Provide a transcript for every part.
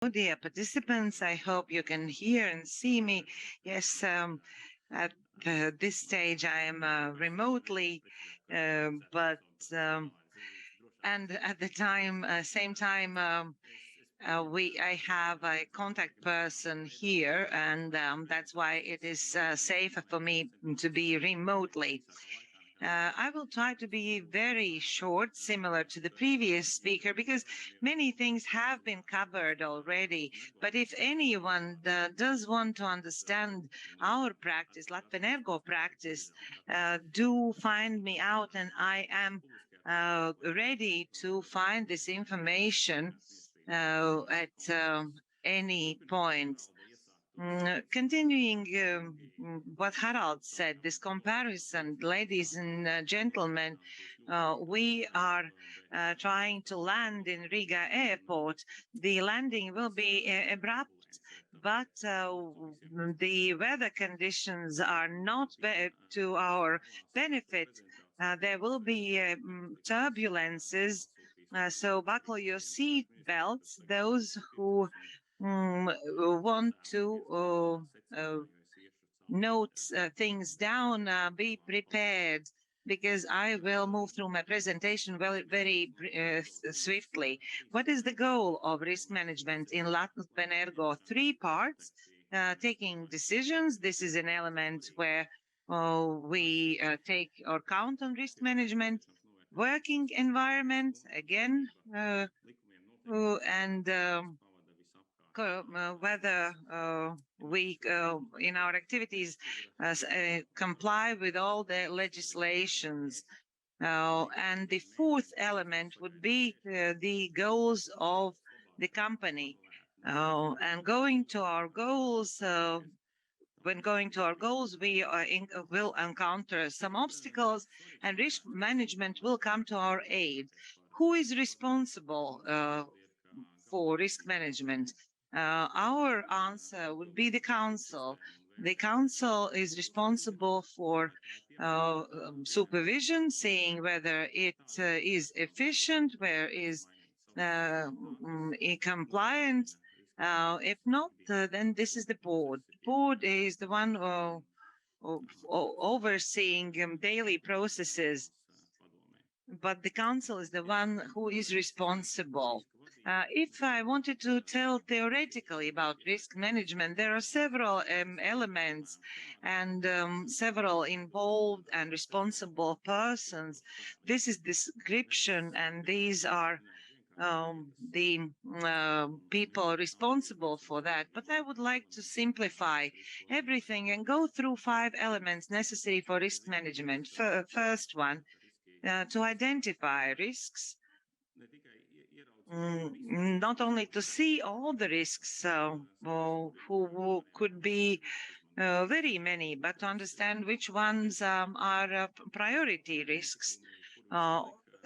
Dear participants, I hope you can hear and see me. Yes, at this stage I am remotely, but and at the same time, I have a contact person here, and that's why it is safer for me to be remotely. I will try to be very short, similar to the previous speaker, because many things have been covered already. But if anyone does want to understand our practice, Latvenergo practice, do find me out, and I am ready to find this information at any point. Continuing what Harald said, this comparison, ladies and gentlemen, we are trying to land in Riga airport. The landing will be abrupt, but the weather conditions are not to our benefit. There will be turbulences, so buckle your seat belts. Those who want to note things down, be prepared, because I will move through my presentation very swiftly. What is the goal of risk management in Latvenergo? 3 parts. Taking decisions. This is an element where we take or count on risk management. Working environment, again, and whether we in our activities comply with all the legislations. And the 4th element would be the goals of the company. And going to our goals, when going to our goals, we will encounter some obstacles, and risk management will come to our aid. Who is responsible for risk management? Our answer would be the council. The council is responsible for supervision, seeing whether it is efficient, where is compliant. If not, then this is the board. The board is the one overseeing daily processes, but the council is the one who is responsible. If I wanted to tell theoretically about risk management, there are several elements and several involved and responsible persons. This is description, and these are the people responsible for that. But I would like to simplify everything and go through 5 elements necessary for risk management. First one, to identify risks, not only to see all the risks, who could be very many, but to understand which ones are priority risks.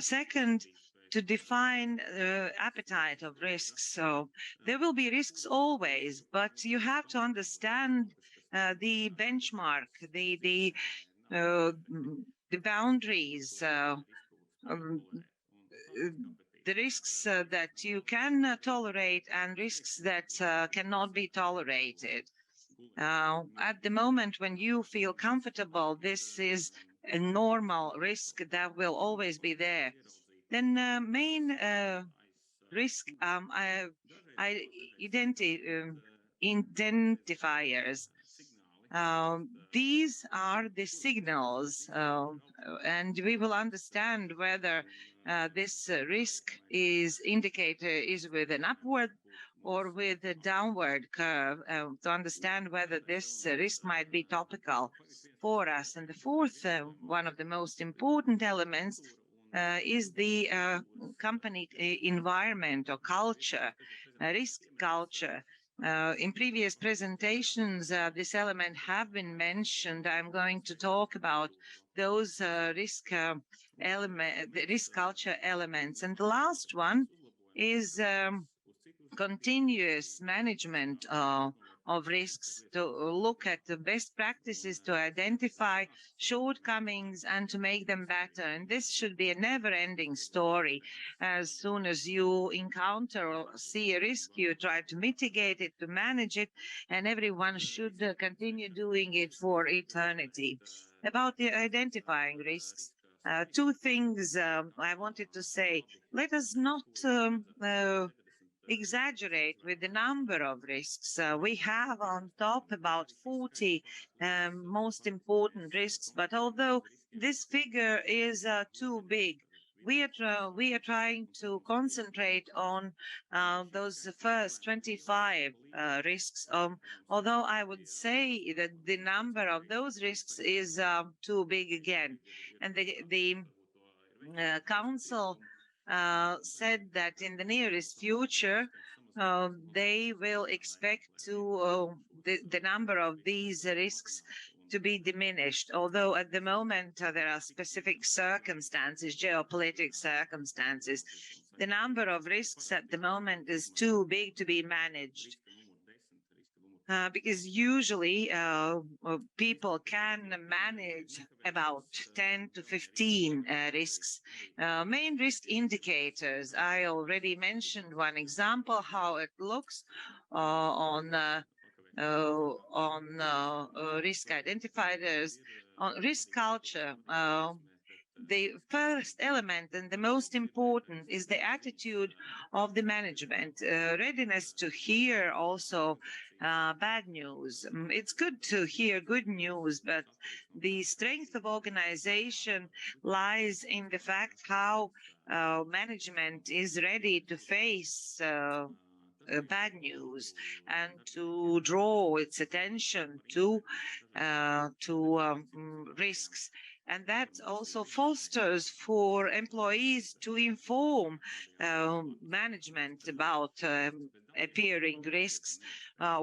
Second, to define appetite of risks. So there will be risks always, but you have to understand the benchmark, the boundaries, the risks that you can tolerate and risks that cannot be tolerated. At the moment when you feel comfortable, this is a normal risk that will always be there. Then main risk identifiers. These are the signals, and we will understand whether this risk indicator is with an upward or with a downward curve, to understand whether this risk might be topical for us. And the 4th, one of the most important elements, is the company environment or culture, risk culture. In previous presentations, this element have been mentioned. I'm going to talk about those risk culture elements. And the last one is continuous management of risks, to look at the best practices, to identify shortcomings and to make them better. And this should be a never-ending story. As soon as you encounter or see a risk, you try to mitigate it, to manage it, and everyone should continue doing it for eternity. About the identifying risks, two things I wanted to say. Let us not exaggerate with the number of risks. We have on top about 40 most important risks, but although this figure is too big, we are trying to concentrate on those first 25 risks. Although I would say that the number of those risks is too big again, and the council said that in the nearest future, they will expect the number of these risks to be diminished. Although at the moment there are specific circumstances, geopolitical circumstances, the number of risks at the moment is too big to be managed. Because usually people can manage about 10 to 15 risks. Main risk indicators, I already mentioned one example, how it looks on risk identifiers, on risk culture. The first element and the most important is the attitude of the management, readiness to hear also bad news. It's good to hear good news, but the strength of organization lies in the fact how management is ready to face bad news and to draw its attention to risks. And that also fosters for employees to inform management about appearing risks.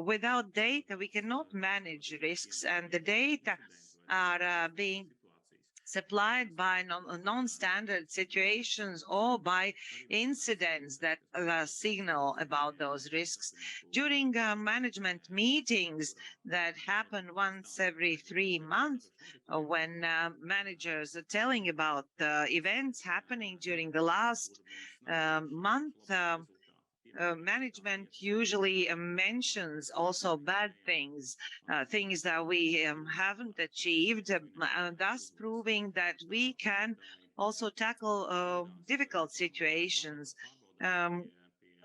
Without data, we cannot manage risks, and the data are being supplied by non-standard situations or by incidents that signal about those risks. During management meetings that happen once every 3 months, when managers are telling about events happening during the last month, management usually mentions also bad things, things that we haven't achieved, thus proving that we can also tackle difficult situations.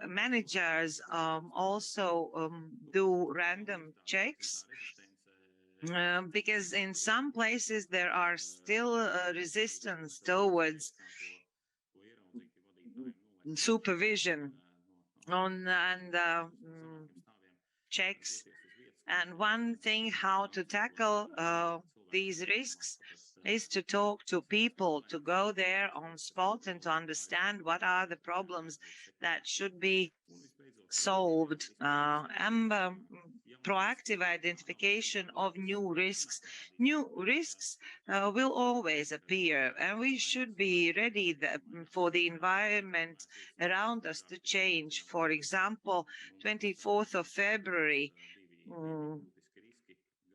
Managers also do random checks because in some places there are still resistance towards supervision on and checks. And one thing how to tackle these risks is to talk to people, to go there on spot and to understand what are the problems that should be solved. And proactive identification of new risks. New risks will always appear, and we should be ready for the environment around us to change. For example, 24th of February,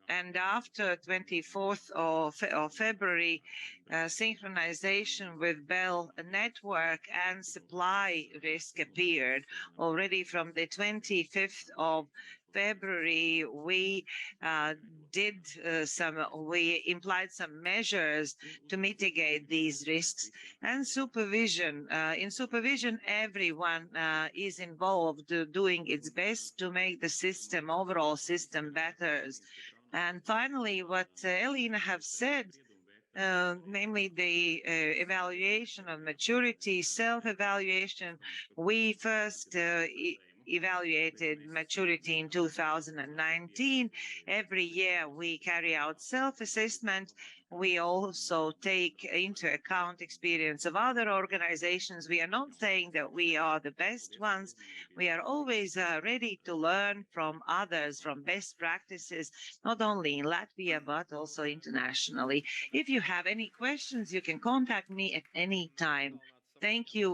and after 24th of February, synchronization with Bell network and supply risk appeared. Already from the 25th of February, we we implied some measures to mitigate these risks. And supervision. In supervision, everyone is involved, doing its best to make the system, overall system, better. And finally, what Elina have said, namely the evaluation of maturity, self-evaluation. We first evaluated maturity in 2019. Every year we carry out self-assessment. We also take into account experience of other organizations. We are not saying that we are the best ones. We are always ready to learn from others, from best practices, not only in Latvia, but also internationally. If you have any questions, you can contact me at any time. Thank you